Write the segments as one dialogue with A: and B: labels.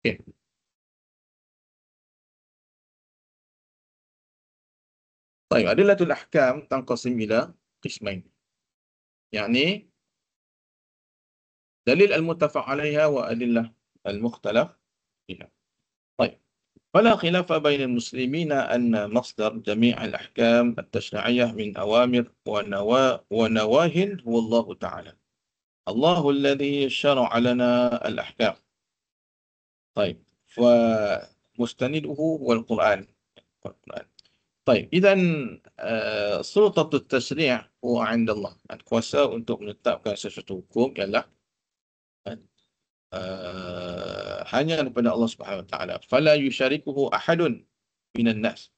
A: Okay. طيب أدلة الأحكام تنقسم إلى قسمين، يعني دليل المتفق عليها وأدلة المختلف فيها. طيب، فلا خلاف بين المسلمين أن مصدر جميع الأحكام التشريعية من أوامر ونواه هو الله تعالى، الله الذي شرع لنا الأحكام. طيب، فمستنده هو القرآن. طيب, إذن سلطة التشريع هو عند Allah. Kuasa untuk menetapkan sesuatu hukum ialah hanya daripada Allah Subhanahu Wa Taala. فلا يشاركه أحد من الناس.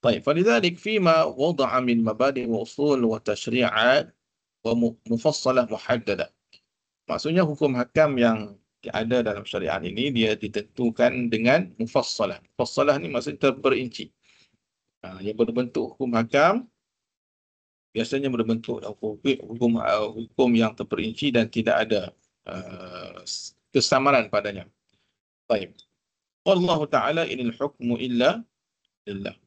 A: طيب, فلذلك فيما وضع من مبادئ وأصول وتشريعات ومفصلة محددة. Maksudnya hukum hakam yang ada dalam syariat ini dia ditentukan dengan mufassalah. Mufassalah ni maksudnya terperinci. Yang berbentuk hukum hakam biasanya berbentuk hukum yang terperinci dan tidak ada kesamaran padanya. Baik. Allah Ta'ala inil hukmu illa lillah.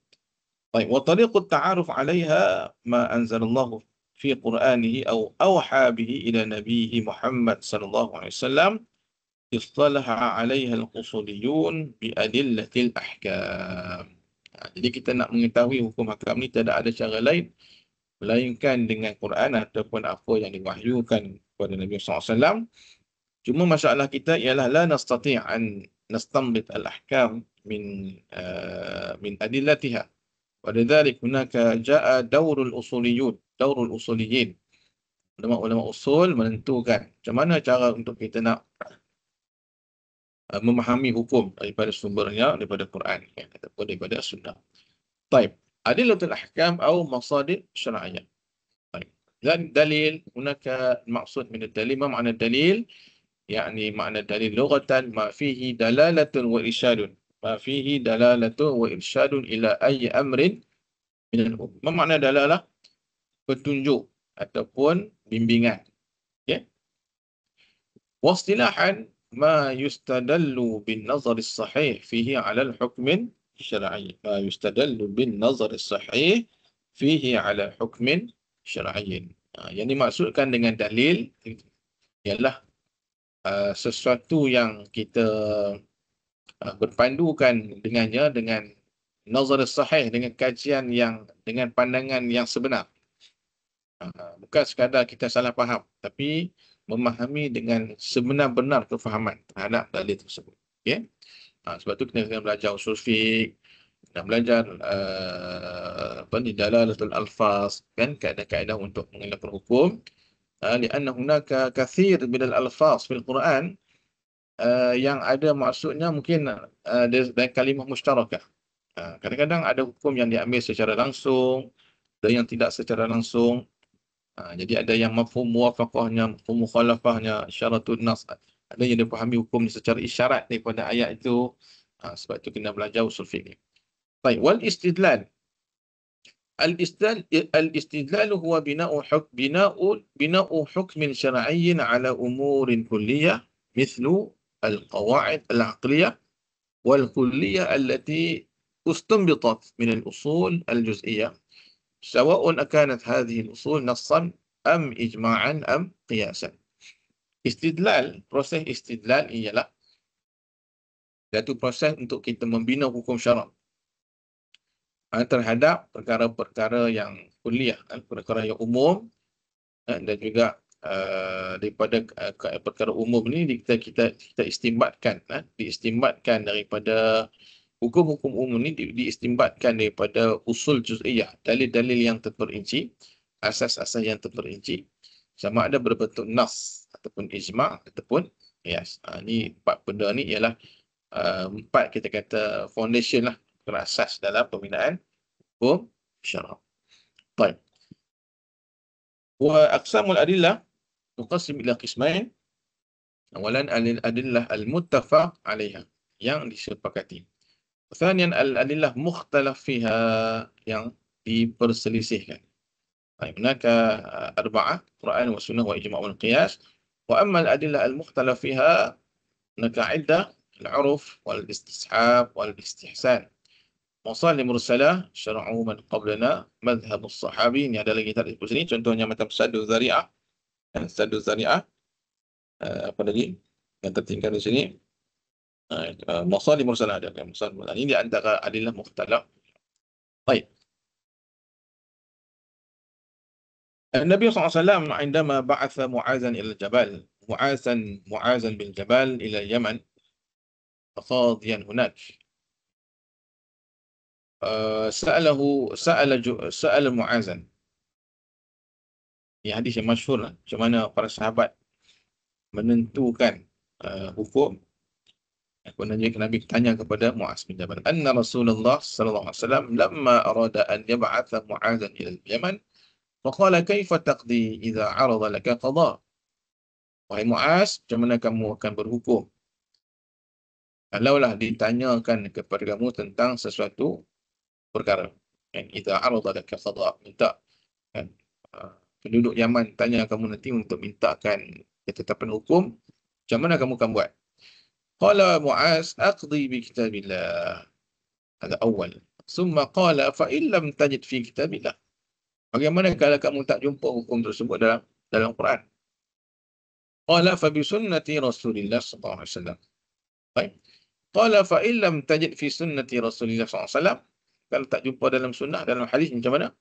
A: Baik. Wa tariqut ta'aruf 'alaiha ma anzalallahu fi Qur'anihi aw awha bihi ila nabiyhi Muhammad sallallahu alaihi wasallam istalaha 'alaiha al-usuliyun bi adillatil ahkam. Jadi kita nak mengetahui hukum hakam ni tidak ada cara lain melainkan dengan Quran ataupun apa yang diwahyukan kepada Nabi SAW. Cuma masalah kita ialah la nastati' an nastanbit al-ahkam min adillatiha. Walidhalik hunaka ja'a daurul usuliyin. Ulama-ulama usul menentukan macam mana cara untuk kita nak memahami hukum daripada sumbernya, daripada Quran ataupun daripada sunnah. Baik, adillatul ahkam atau masadir syar'iyyah. دليل هناك المقصود من الدليل ما معنى الدليل؟ يعني معنى الدليل لغة ما فيه دلالة وإرشاد، ما فيه دلالة وإرشاد إلى أي أمر من الأمور. ما معنى دلالة؟ petunjuk ataupun bimbingan. Okay? واصطلاحا ما يستدل بالنظر الصحيح فيه على الحكم الشرعي، ما يستدل بالنظر الصحيح فيه على حكم syar'iyyin. Yang dimaksudkan dengan dalil ialah sesuatu yang kita berpandukan dengannya dengan nazar sahih, dengan kajian yang dengan pandangan yang sebenar. Bukan sekadar kita salah faham, tapi memahami dengan sebenar-benar kefahaman terhadap dalil tersebut. Okay? Sebab tu kita kena belajar usul fiqh, nak belajar dalalatul alfaz, kan, kaedah-kaedah untuk mengelakkan hukum. Lianna hunaka kathir min al-alfaz fil Quran yang ada maksudnya mungkin dari kalimah mustarakah. Kadang-kadang ada hukum yang diambil secara langsung, ada yang tidak secara langsung. Jadi ada yang mafhum muwafaqahnya, mafhum mukhalafahnya, isyaratul nas. Ada yang dipahami hukum secara isyarat daripada ayat itu. Sebab itu kena belajar usul fiqh. طيب, والاستدلال الاستدلال هو بناء حكم شرعي على أمور كلية مثل القواعد العقلية والكلية التي استنبطت من الأصول الجزئية، سواء كانت هذه الأصول نصا أم إجماعا أم قياسا. Istidlal, proses istidlal ialah satu proses untuk kita membina hukum syarak terhadap perkara-perkara yang kuliah, perkara yang umum, dan juga daripada perkara umum ini kita istimbatkan, diistimbatkan daripada hukum-hukum umum ini diistimbatkan daripada usul juz'iyah, dalil-dalil yang terperinci, asas-asas yang terperinci, sama ada berbentuk nas ataupun ijma' ataupun qiyas. Ini empat benda ni ialah empat kita kata foundation lah, asas dalam pembinaan hukum syara'. Baik. Wa aqsamul adillah tuqassim ila qismain. Awalan al-adillah al-muttafaq 'alaiha, yang disepakati. Thaniyan al-adillah mukhtalaf fiha, yang diperselisihkan. Baik, hunaka arba'ah, Quran wa sunnah wa ijma' wal qiyas. Wa amma al-adillah al-mukhtalaf fiha hunaka 'iddah العرف والاستصحاب والاستحسان. Masalih mursalah syara'u man qablana madhhab as-sahabi. Ini ada lagi tak di sini, contohnya macam Saddu Zari'ah. Saddu Zari'ah. Apa lagi yang tertinggal di sini? Masalih mursalah ada. Masalih mursalah ini di antara adillah mukhtalaf. Baik. النبي صلى الله عليه وسلم عندما بعث معاذا إلى الجبل معاذا بالجبل إلى اليمن قاضيا هناك سأل معاذا. Ini hadis yang masyhur lah, macam mana para sahabat menentukan hukum. Kemudian Nabi tanya kepada Muaz bin Jabal, anna Rasulullah sallallahu alaihi wasallam lamma arada an yab'atha Mu'adzan ila al-Yaman faqala kaifa taqdi idza 'arada laka qada. Wahai Muaz, macam mana kamu akan berhukum kalaulah ditanyakan kepada kamu tentang sesuatu perkara. Idza 'arada laka qada, minta kan, penduduk Yaman tanya kamu nanti untuk mintakan ketetapan hukum, macam mana kamu akan buat? Qala Mu'az aqdi bi kitabillah. Hada awal. Summa qala fa in lam tajid fi kitabillah. Bagaimana kalau kamu tak jumpa hukum tersebut dalam Quran? Qala fa bi sunnati Rasulillah sallallahu alaihi wasallam. Baik. Qala fa in lam tajid fi sunnati Rasulillah sallallahu alaihi wasallam. Kalau tak jumpa dalam sunnah, dalam hadis, macam mana?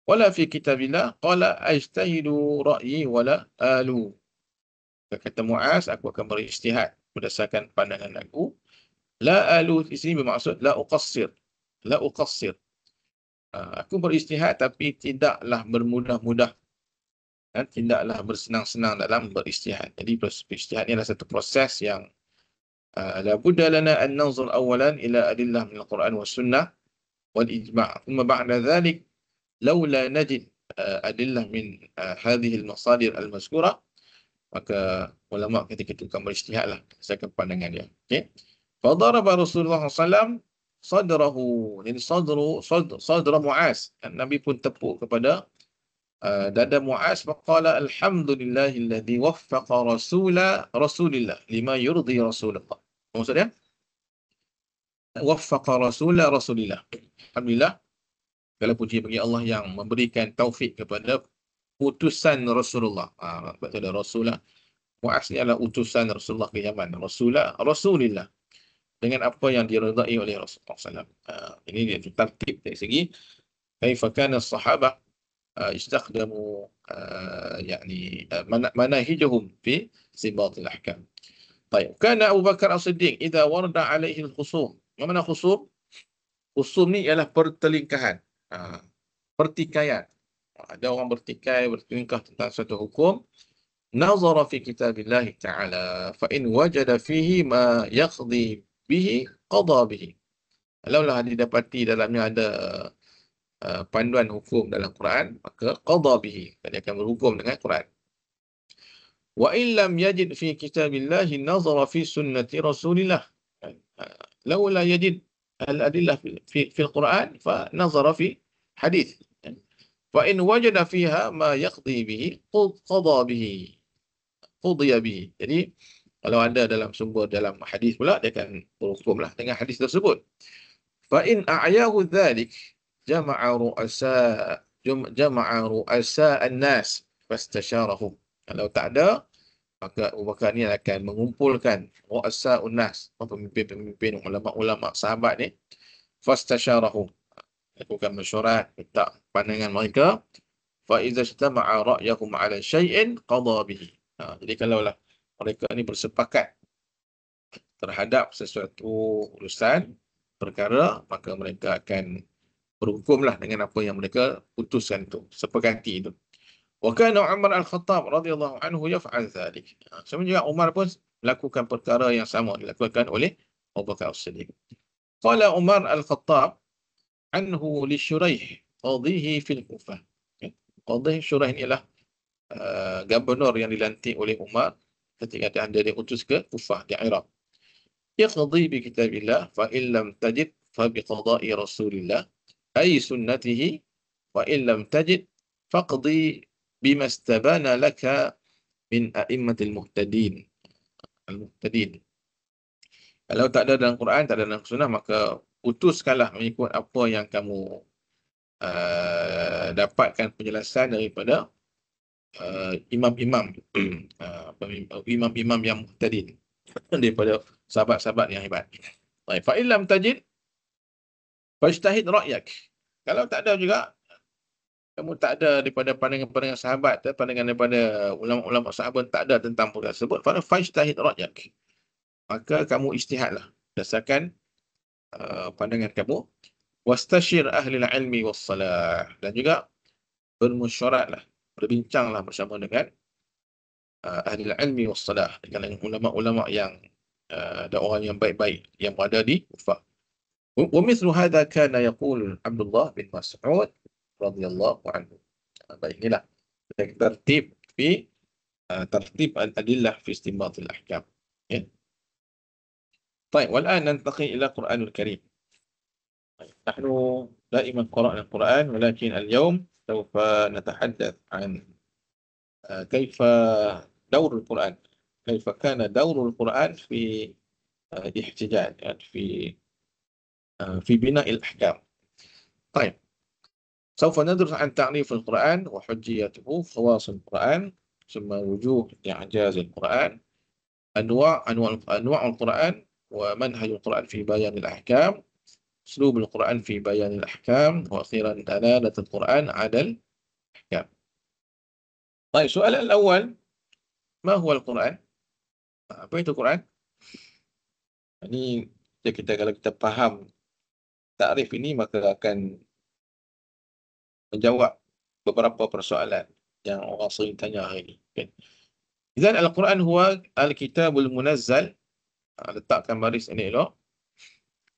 A: Wala fi kitabillah qala ajtahidu ra'yi wala alu. Kata Mu'az, aku akan berijtihad berdasarkan pandangan aku. La alu di sini bermaksud la uqassir. La uqassir. Aku berijtihad tapi tidaklah bermudah-mudah dan tidaklah bersenang-senang dalam berijtihad. Jadi berijtihad ini adalah satu proses yang la budda lana an nanzur awalan ila adillah min al-Quran wa sunnah wal ijma'. Thumma ba'da dhalik laula najid adillah min hadhihi al-masadir al-mazkura, maka ulama ketika itu akan berijtihadlah berdasarkan pandangan dia. Okey. Fadaraba Rasulullah SAW sadrahu, jadi sadra Mu'az. Nabi pun tepuk kepada dada Mu'az. Faqala alhamdulillahilladzi waffaqa rasulillah lima yurdi Rasulullah. Maksudnya waffaqa rasulillah. Alhamdulillah, segala puji bagi Allah yang memberikan taufik kepada utusan Rasulullah. Betul ada Rasulullah. Mu'az ni adalah utusan Rasulullah ke Yaman. Rasulillah. Dengan apa yang diredai oleh Rasulullah SAW. Ini dia tertib dari segi kaifa kana as-sahabah istakhdamu yani manahijahum fi sibat al-ahkam. Baik, kana Abu Bakar As-Siddiq idza warada alaihi al-khusum. Mana khusum? Khusum ni ialah pertelingkahan, pertikaian. Ada orang bertingkah tentang satu hukum. Nazara fi kitabillah ta'ala fa in wajada fihi ma yaqdi bihi qada bihi. Kalaulah didapati dalamnya ada panduan hukum dalam Quran, maka qada bihi, dia akan berhukum dengan Quran. Wa in lam yajid fi kitabillah nazara fi sunnati Rasulillah. Laula yajid al-adillah fi al-Quran fa nazara fi hadith. Fa in wajada fiha ma yaqdi bihi qada bihi. Qudiya bihi. Jadi kalau ada dalam sumber dalam hadis pula, dia akan berhukumlah dengan hadis tersebut. Fa in a'yahu dhalik jama'a ru'asa an-nas fastasharahum. Kalau tak ada, maka Abu Bakar ni akan mengumpulkan ru'asa an-nas, pemimpin-pemimpin ulama-ulama sahabat ni, fastasharahum. Lakukan mesyuarat, minta pandangan mereka. Fa iza ijtama'a ra'yahum 'ala syai'in qada bihi. Jadi kalaulah mereka ni bersepakat terhadap sesuatu urusan perkara, maka mereka akan berhukumlah dengan apa yang mereka putuskan itu, sepakati itu. Wa kana Umar Al-Khattab radhiyallahu anhu yaf'al dhalik. Sebenarnya Umar pun melakukan perkara yang sama dilakukan oleh Abu Bakar As-Siddiq. Qala Umar Al-Khattab anhu li Shuraih qadhihi fil Kufah. Qadhi Shuraih ialah gubernur yang dilantik oleh Umar ketika dia diutus ke Kufah di Iraq. Iqdi bi kitabillah fa in lam tajid fa bi qada'i Rasulillah ay sunnatihi wa in lam tajid faqdi bima istabana laka min a'immatil muhtadin. Al-muhtadin. Kalau tak ada dalam Quran, tak ada dalam sunnah, maka putuskanlah mengikut apa yang kamu dapatkan penjelasan daripada imam-imam imam-imam yang muhtadin, daripada sahabat-sahabat yang hebat. Baik, fa illam tajid fajtahid ra'yak. Kalau tak ada juga, kamu tak ada daripada pandangan-pandangan sahabat, pandangan daripada ulama-ulama sahabat tak ada tentang perkara tersebut, fajtahid ra'yak. Maka kamu ijtihadlah berdasarkan pandangan kamu. Wastashir ahli ilmi wassalah, dan juga bermusyaratlah, berbincanglah bersama dengan ahli ilmi wassalah, dengan ulama-ulama yang ada orang yang baik-baik yang berada di Kufah. Wa mithlu hadha kana yaqul Abdullah bin Mas'ud radhiyallahu anhu. Baik, inilah tertib fi tertib al-adillah fi istinbat al-ahkam. Ya. طيب والآن ننتقل إلى القرآن الكريم. نحن دائما قرأنا القرآن، ولكن اليوم سوف نتحدث عن كيف دور القرآن، كيف كان دور القرآن في الاحتجاج، يعني في بناء الأحكام. طيب، سوف ندرس عن تعريف القرآن وحجيته، خواص القرآن، ثم وجوه إعجاز القرآن، أنواع القرآن، ومنهج القرآن في بيان الأحكام، أسلوب القرآن في بيان الأحكام، وأخيرا دلالة القرآن على الأحكام. طيب، السؤال الأول، ما هو القرآن؟ Apa itu Quran? Ini kalau kita faham takrif ini, maka akan menjawab beberapa persoalan yang orang sering tanya hari ini. Idzan al-Quran huwa al-kitabul munazzal, letakkan baris ini elok.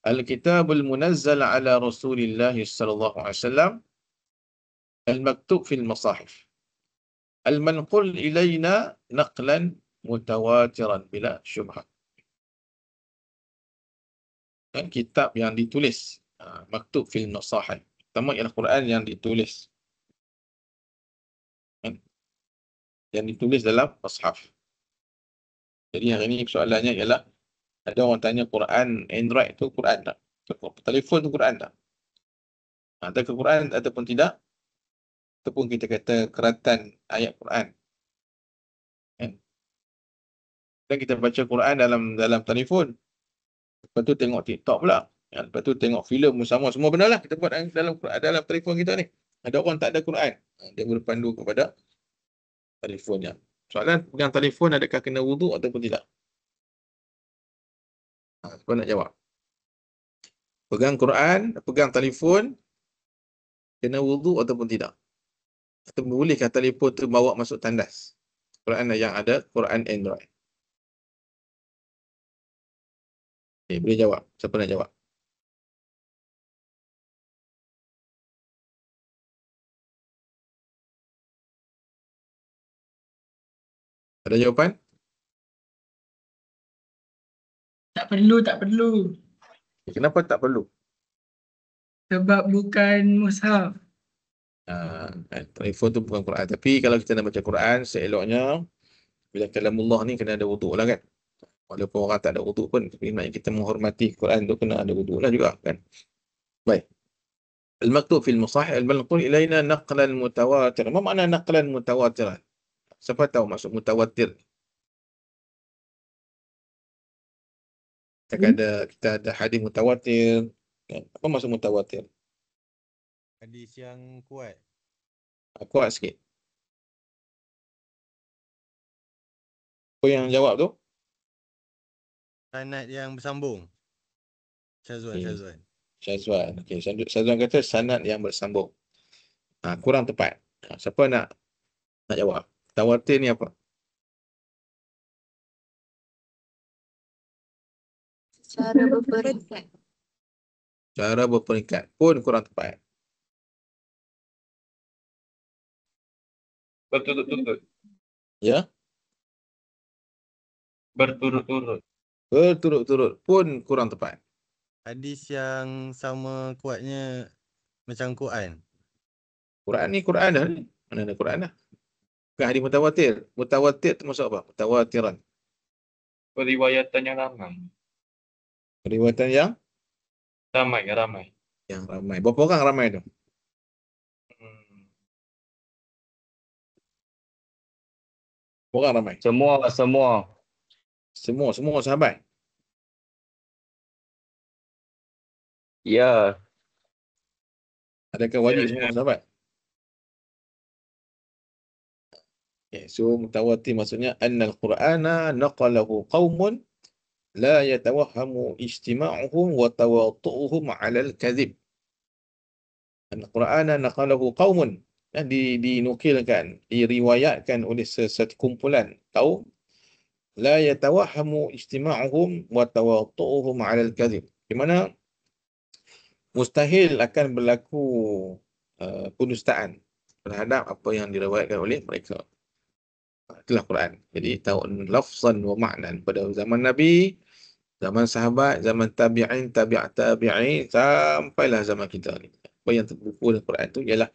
A: Al-kitabul munazzal ala Rasulillah sallallahu alaihi wasallam, al-maktub fil masahif, al-manqul ilayna naqlan mutawatiran bila syubhah. Kan kitab yang ditulis, maktub fil masahif, pertama ialah Quran yang ditulis, kan? Yang ditulis dalam mushaf. Jadi hari ini soalannya ialah, ada orang tanya Quran Android tu Quran tak? Telefon tu Quran tak? Adakah Quran ataupun tidak? Ataupun kita kata keratan ayat Quran, kan? Dan kita baca Quran dalam telefon, lepas tu tengok TikTok pula, kan? Lepas tu tengok filem bersama, semua benda lah kita buat dalam telefon kita ni. Ada orang tak ada Quran, dia berpandu kepada telefonnya. Soalan, pegang telefon adakah kena wuduk ataupun tidak? Siapa nak jawab? Pegang Quran, pegang telefon, kena wuduk ataupun tidak? Atau bolehkah telefon tu bawa masuk tandas? Quran yang ada Quran Android. Boleh jawab. Siapa nak jawab? Ada jawapan?
B: Tak perlu, tak perlu.
A: Kenapa tak perlu?
B: Sebab bukan mushaf.
A: Telefon tu bukan Quran. Tapi kalau kita nak baca Quran, seeloknya bila kalamullah ni kena ada wuduk lah, kan? Walaupun orang tak ada wuduk pun, tapi maknanya kita menghormati Quran tu kena ada wuduk lah juga, kan? Baik. Al-maktub fil musahih al-manqul ilayna naqlan mutawatir. Apa makna naqlan mutawatiran? Siapa tahu maksud mutawatir? Kita ada hadis mutawatir, kan? Apa maksud mutawatir?
C: Hadis yang kuat.
A: Kuat sikit. Apa yang jawab tu?
C: Sanad yang bersambung. Syazwan.
A: Syazwan. Okey, Syazwan kata sanad yang bersambung. Kurang tepat. Siapa nak jawab? Tawatir ni apa?
D: Cara berperingkat.
A: Cara berperingkat pun kurang tepat.
E: Berturut-turut.
A: Ya?
E: Berturut-turut.
A: Berturut-turut pun kurang tepat.
C: Hadis yang sama kuatnya macam Quran.
A: Quran ni Quran dah ni. Mana ada Quran dah? Bukan hadis mutawatir. Mutawatir tu maksud apa? Mutawatiran.
E: Periwayatan yang lama.
A: Periwayatan
E: Ramai, ramai.
A: yang ramai. Berapa orang ramai tu?
E: Hmm.
A: Berapa orang ramai?
E: Semua.
A: Semua sahabat.
E: Ya.
A: Adakah wajib
E: Ya,
A: semua
E: ya.
A: sahabat? Okay, so mutawatir maksudnya annal Qur'ana naqalahu qaumun la yatawahhamu ijtima'uhum wa tawatu'uhum 'ala al-kadhib. Al-Qur'ana naqalahu qaumun, dinukilkan, diriwayatkan oleh satu kumpulan kaum la yatawahhamu ijtima'uhum wa tawatu'uhum 'ala al-kadhib. Di mana mustahil akan berlaku pendustaan terhadap apa yang diriwayatkan oleh mereka. Itulah Quran. Jadi tahu lafzan wa ma'nan pada zaman Nabi, zaman sahabat, zaman tabi'in, tabi'in sampailah zaman kita ni. Apa yang terbuku dalam Quran tu ialah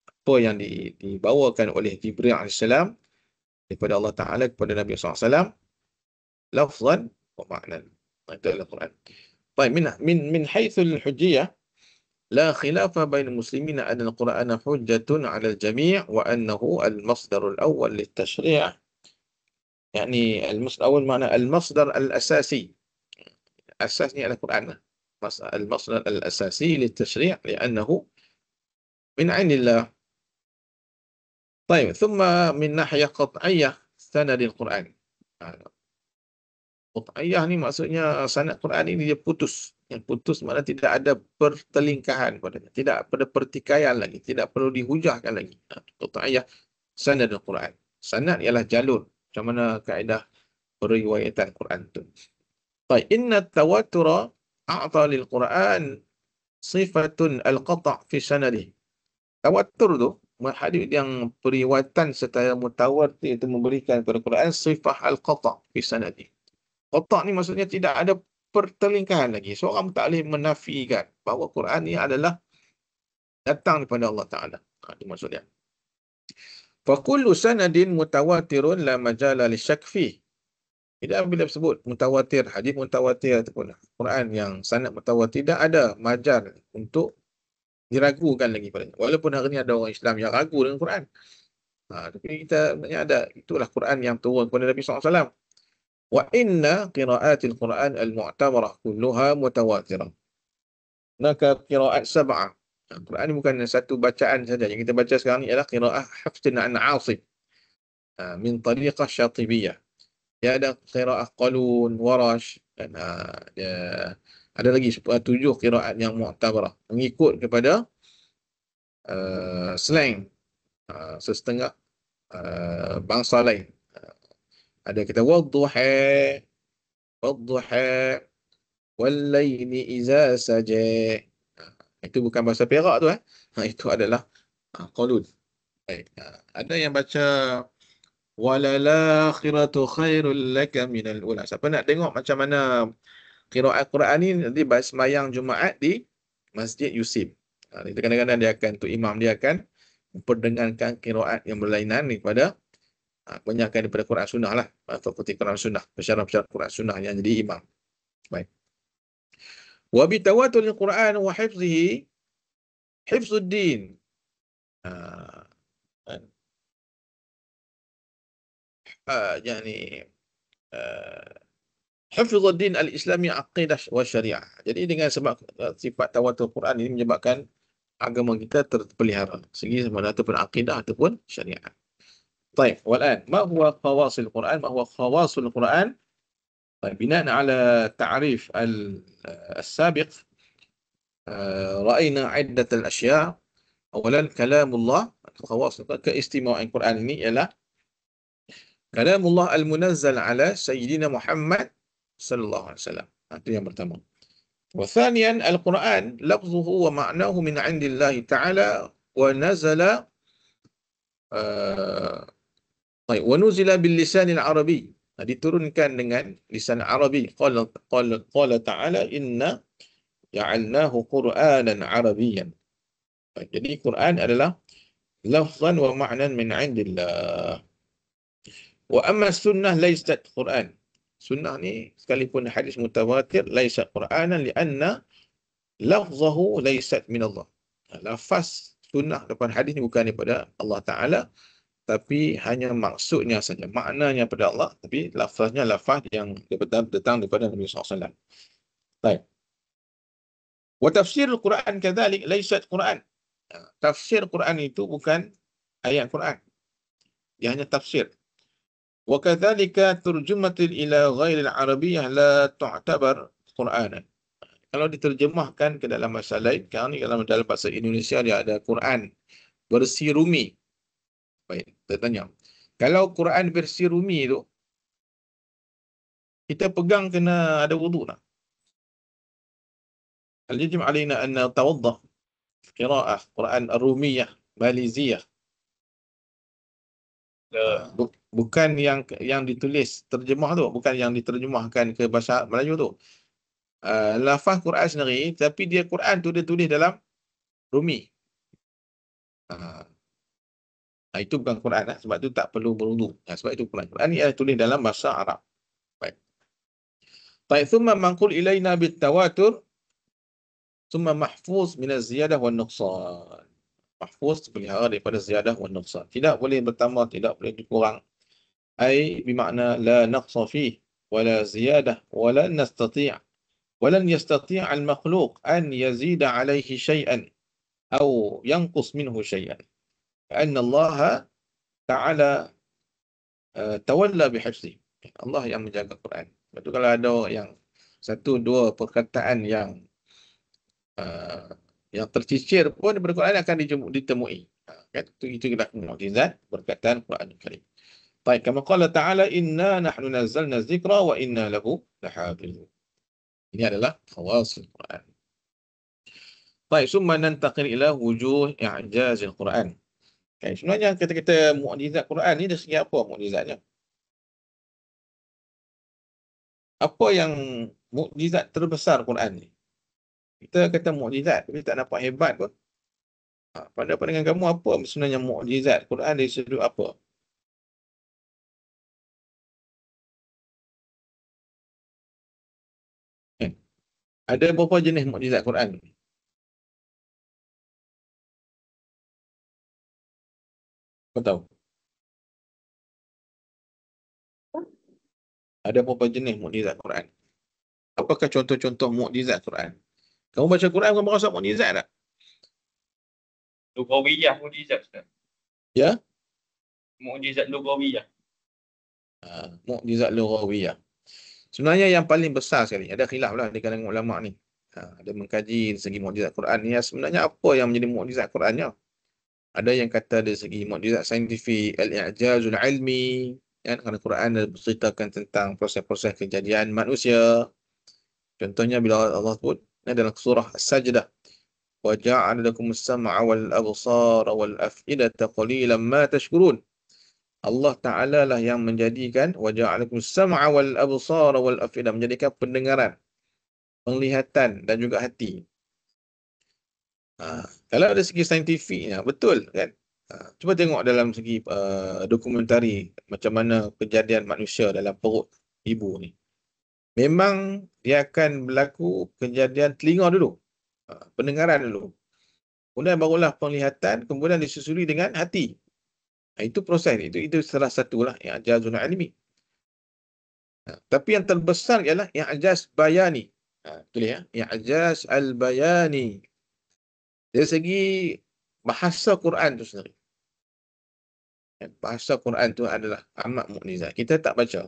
A: apa yang dibawakan oleh Jibril AS daripada Allah Ta'ala kepada Nabi SAW, lafzan wa ma'nan. Itu adalah Quran. Baik, min haythul hujjiyah لا خلاف بين المسلمين أن القرآن حجة على الجميع وأنه المصدر الأول للتشريع. يعني المصدر الأول معنى المصدر الأساسي. أساسي على القرآن. المصدر الأساسي للتشريع لأنه من عند الله. طيب، ثم من ناحية قطعية سند القرآن. Qut'iyah ni maksudnya sanad Quran ini dia putus. Yang putus makna tidak ada pertelingkahan padanya. Tidak ada pertikaian lagi. Tidak perlu dihujahkan lagi. Qut'iyah sanad Al-Quran. Sanad ialah jalur. Macam mana kaedah periwayatan Quran itu. Baik. Inna tawatura a'ta lil Quran sifatun al-qata' fi sanadih. Tawatur tu, hadis yang periwayatan secara mutawatir itu memberikan kepada Quran sifat al-qata' fi sanadih. Qata' ni maksudnya tidak ada pertelingkahan lagi. Seorang tak boleh menafikan bahawa Quran ni adalah datang daripada Allah Ta'ala. Itu maksudnya. فَكُلُّ سَنَدٍ مُتَوَاتِرٌ لَا مَجَالَ لِشَكْ فِيهِ. Tidak bila sebut mutawatir, hadis mutawatir ataupun Quran yang sanad mutawatir, tidak ada majar untuk diragukan lagi padanya. Walaupun hari ini ada orang Islam yang ragu dengan Quran. Tapi kita ada, itulah Quran yang turun kepada Nabi SAW. Wa inna qira'atil Quran al-mu'tabarah kulluha mutawatirah. Maka qira'at sab'ah. Quran ini bukan satu bacaan saja. Yang kita baca sekarang ni ialah qira'ah Hafsin an Asim min tariqah Syatibiyah. Dia ada qira'ah Qalun, Warash, dan ada lagi 7 qira'at yang mu'tabarah. Mengikut kepada slang setengah bangsa lain. Ada kita wadduha wal-laili iza saja. Itu bukan bahasa Perak tu itu adalah Qalun. Ada yang baca walal akhiratu khairul laka minal ula. Siapa nak tengok macam mana qiraat Quran ni, nanti sembahyang Jumaat di Masjid Yusif. Kadang-kadang dia akan, tu imam dia akan memperdengarkan qiraat yang berlainan daripada banyakkan daripada Quran Sunnah lah. Fakulti Quran Sunnah, pensyarah Quran Sunnah yang jadi imam. Baik. Wa bi tawaturil Quran wa hifzihi hifzuddin. Yani hifzuddin al-Islami aqidah wa syariah. Jadi dengan sebab sifat tawatur Quran ini menyebabkan agama kita terpelihara segi sama ada ataupun akidah ataupun syariat. طيب، والآن ما هو خواص القرآن؟ ما هو خواص القرآن؟ طيب، بناء على تعريف السابق رأينا عدة الأشياء. أولا كلام الله. خواص كاستماع القرآن ini ialah كلام الله المنزل على سيدنا محمد صلى الله عليه وسلم. Itu yang pertama. وثانيا القرآن لفظه ومعناه من عند الله تعالى ونزل طيب ونزل باللسان العربي. Diturunkan dengan lisan Arabi. Qala ta'ala inna ja'alnahu Qur'anan Arabiyyan. Jadi Quran adalah lafzan wa ma'nan min 'indillah. Wa amma sunnah laysat Quran. sunnah ni sekalipun hadis mutawatir laisa Qur'anan lianna lafzahu laisat min Allah. Lafaz sunnah depan hadis ni bukan daripada Allah Ta'ala, tapi hanya maksudnya saja, maknanya pada Allah, tapi lafaznya lafaz yang datang daripada Nabi SAW. Baik. Wa tafsir al-Quran kadzalik laisat Quran. Tafsir Quran itu bukan ayat Quran. Dia hanya tafsir. Wa kadzalika turjumatul ila ghairil arabiyyah la tu'tabar Qur'anan. Kalau diterjemahkan ke dalam bahasa lain, kan dalam bahasa Indonesia dia ada Quran versi Rumi. Baik, saya tanya. Kalau Quran versi Rumi tu kita pegang kena ada wudu tak? Al-yajib alaina an natawaddah qira'ah Quran Ar-Rumiyah Maliziyah. Bukan yang ditulis terjemah tu, bukan yang diterjemahkan ke bahasa Melayu tu. Lafaz Quran sendiri, tapi dia Quran tu dia tulis dalam Rumi. Itu bukan Quran, sebab tu tak perlu berwudu. Sebab itu Quran ni tulis dalam bahasa Arab. Baik. Baik, thumma manqul ilaina bit tawatur, thumma mahfuz min az-ziyadah wan nuqsan. Mahfuz pelihara daripada ziyadah wan nuqsan. Tidak boleh bertambah, tidak boleh dikurang. Ai bermakna la naqsa fih wala ziyadah wala nastati' ولن يستطيع المخلوق أن يزيد عليه شيئا أو ينقص منه شيئا لأن الله تعالى تولى بحفظه. Allah yang menjaga Quran. Betul, kalau ada yang satu dua perkataan yang tercicir pun daripada Quran akan ditemui. Itu adalah mukjizat perkataan Quran Karim. Baik, kama qala ta'ala inna nahnu nazzalna dzikra wa inna lahu lahafizun. Ini adalah khawasul Quran. Baik, summa nantaqil ila wujuh i'jazil Quran. Okay, sebenarnya kata-kata mukjizat Quran ni dari segi apa mukjizatnya? Apa yang mukjizat terbesar Quran ni? Kita kata mukjizat, tapi tak nampak hebat pun. Pada pandangan kamu, apa sebenarnya mukjizat Quran dari sudut apa? Ada berapa jenis mukjizat Quran? Kau tahu? Ada berapa jenis mukjizat Quran? Apakah contoh-contoh mukjizat Quran? Kamu baca Quran, kamu rasa mukjizat tak?
E: Lugawiyah mukjizat Ustaz.
A: Ya?
E: Mukjizat lugawiyah.
A: Mukjizat lughawiyah. Sebenarnya yang paling besar sekali, ada khilaf lah di kalangan ulama ni. Ada mengkaji segi mukjizat Quran ni. Sebenarnya apa yang menjadi mukjizat Qurannya? Ada yang kata dari segi mukjizat saintifik, al-i'jazul ilmi, kan? Kerana Quran berceritakan tentang proses-proses kejadian manusia. Contohnya bila Allah sebut dalam surah As-Sajdah, wa ja'ala lakumus sam'a wal absara wal af'idata qalilan ma tashkurun. Allah Ta'ala lah yang menjadikan wa ja'ala lakumus sam'a wal absara wal af'idata, menjadikan pendengaran, penglihatan dan juga hati. Kalau dari segi saintifiknya betul kan? Cuba tengok dalam segi dokumentari macam mana kejadian manusia dalam perut ibu ni. Memang dia akan berlaku kejadian telinga dulu, pendengaran dulu, kemudian barulah penglihatan, kemudian disusuli dengan hati. Itu proses, itu salah satulah yang i'jazul ilmi. Tapi yang terbesar ialah i'jaz bayani. Tulis ya, i'jaz al-bayani. Dari segi bahasa Quran tu sendiri. Bahasa Quran tu adalah amat mukjizat. Kita tak baca,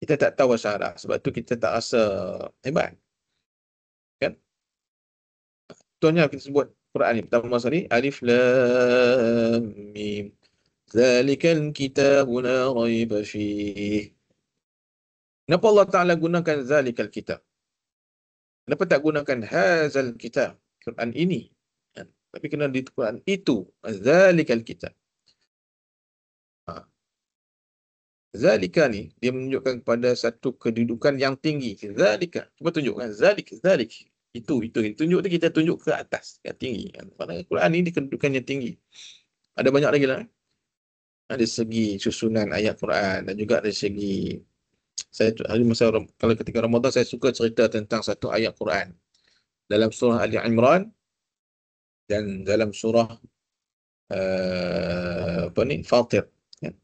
A: kita tak tahu bahasa Arab, sebab tu kita tak rasa hebat. Kan? Contohnya kita sebut Quran ni pertama sekali alif lam mim. Zalikal kitabu la raiba fihi. Kenapa Allah Ta'ala gunakan zalikal kitab? Kenapa tak gunakan hazal kitab? Quran ini. Tapi kena di Quran itu. Zalikal kitab. Zalika ni dia menunjukkan kepada satu kedudukan yang tinggi. Zalika. Cuba tunjukkan. Zalik. Itu. Tunjuk tu kita tunjuk ke atas. Yang tinggi. Pada Quran ni dia kedudukan yang tinggi. Ada banyak lagi lah. Dari segi susunan ayat Quran dan juga dari segi Kalau ketika Ramadan saya suka cerita tentang satu ayat Quran dalam surah Ali Imran dan dalam surah Fatir. Ya.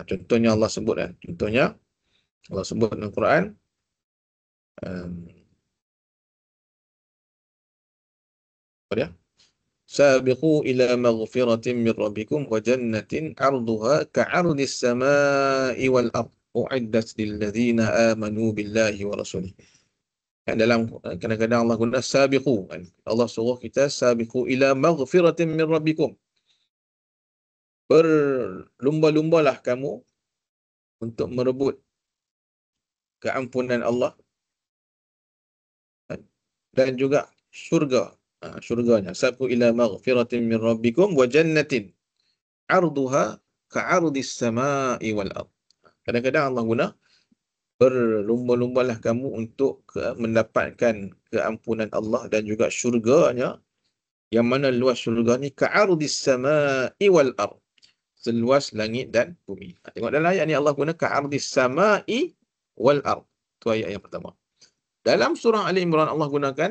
A: Contohnya Allah sebut kan. Contohnya Allah sebut dalam Quran apa dia? Sabiqu ila maghfiratin min rabbikum wa jannatin 'arduha ka'ardis samai wal ard u'iddat lil ladzina amanu billahi wa rasulih. Dalam kadang-kadang Allah guna sabiqu kan. Allah suruh kita sabiqu ila maghfiratin min rabbikum. Berlumba-lumbalah kamu untuk merebut keampunan Allah dan juga syurga. Syurganya. Sabiqu ila maghfiratin min rabbikum wa jannatin 'arduha ka'ardis samai wal ard. Kadang-kadang Allah guna berlumba-lumbalah kamu untuk mendapatkan keampunan Allah dan juga syurganya, yang mana luas syurga ni ka'ardis samai wal ard, seluas langit dan bumi. Tengok dalam ayat ni Allah guna ka'ardis samai wal ard. Itu ayat yang pertama. Dalam surah Ali Imran Allah gunakan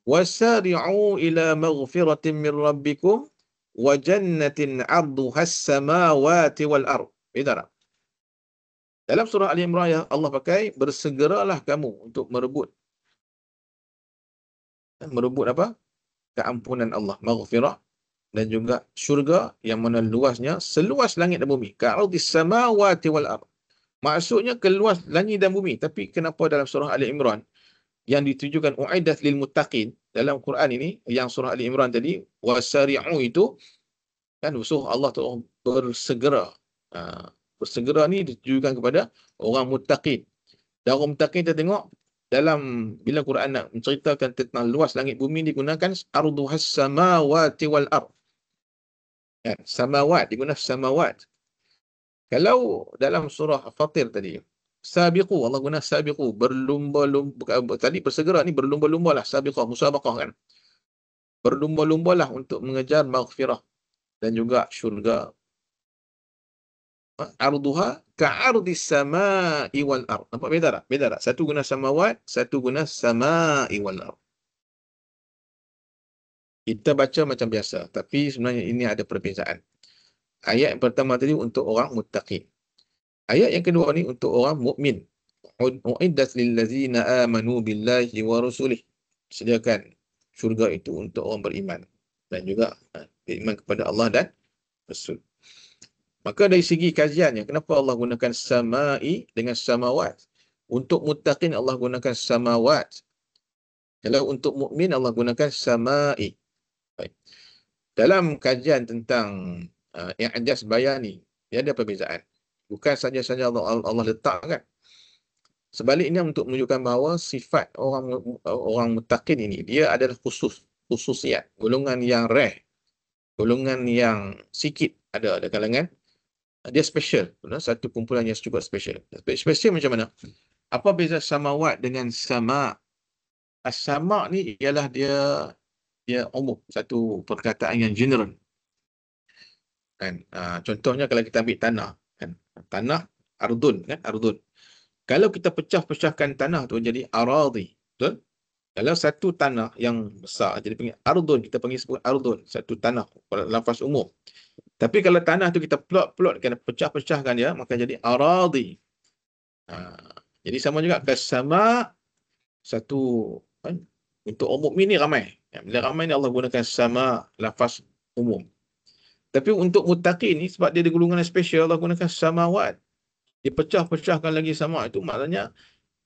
A: wasari'u ila maghfiratin min rabbikum wa jannatin 'arduhas samawati wal ard. Beda tak? Dalam surah Ali Imran ya Allah pakai bersegeralah kamu untuk merebut apa? Keampunan Allah, maghfirah dan juga syurga yang mana luasnya seluas langit dan bumi. Ka'ardis samawati wal ard. Maksudnya keluas langit dan bumi. Tapi kenapa dalam surah Ali Imran yang ditujukan u'iddat lil muttaqin dalam Quran ini, yang surah Ali Imran tadi wasari'u itu kan usuh Allah tu bersegera. Bersegera ni ditujukan kepada orang muttaqin. Dan orang muttaqin kita tengok dalam bila Quran nak menceritakan tentang luas langit bumi digunakan arduhas samawati wal ard. Kan, samawat digunakan samawat. Kalau dalam surah Fatir tadi sabiqu, Allah guna sabiqu, berlumba-lumba. Tadi bersegera ni berlumba-lumbalah, sabiqah, musabaqah kan. Berlumba-lumbalah untuk mengejar maghfirah dan juga syurga. Arduha ka'ardis samai wal ard. Nampak beza tak? Beza tak? Satu guna samawat, satu guna samai wal ard. Kita baca macam biasa, tapi sebenarnya ini ada perbezaan. Ayat yang pertama tadi untuk orang muttaqin. Ayat yang kedua ni untuk orang mukmin. U'iddat lil ladzina amanu billahi wa rasulih. Sediakan syurga itu untuk orang beriman dan juga beriman kepada Allah dan Rasul. Maka dari segi kajiannya, kenapa Allah gunakan samai dengan samawat? Untuk muttaqin Allah gunakan samawat. Kalau untuk mukmin Allah gunakan samai. Baik. Dalam kajian tentang i'jaz bayani, dia ada perbezaan. Bukan saja-saja Allah letakkan. Sebaliknya untuk menunjukkan bahawa sifat orang muttaqin ini, dia adalah khususiat, golongan yang rare, golongan yang sikit ada kalangan. Dia special, satu kumpulan yang cukup special. Special macam mana? Apa beza samawat dengan sama? As-sama ni ialah dia umum, satu perkataan yang general. Kan? Contohnya kalau kita ambil tanah, kan? Tanah ardun, kan? Ardun. Kalau kita pecah-pecahkan tanah tu jadi aradi, betul? Kalau satu tanah yang besar jadi panggil ardun, kita panggil sebut ardun, satu tanah lafaz umum. Tapi kalau tanah tu kita plot-plotkan, pecah-pecahkan dia, maka jadi aradi. Jadi sama juga sama satu kan? Untuk umum ini ramai. Bila ramai ni Allah gunakan sama lafaz umum. Tapi untuk muttaqin ni sebab dia ada golongan spesial, Allah gunakan samawat. Dia pecah-pecahkan lagi sama. Itu maknanya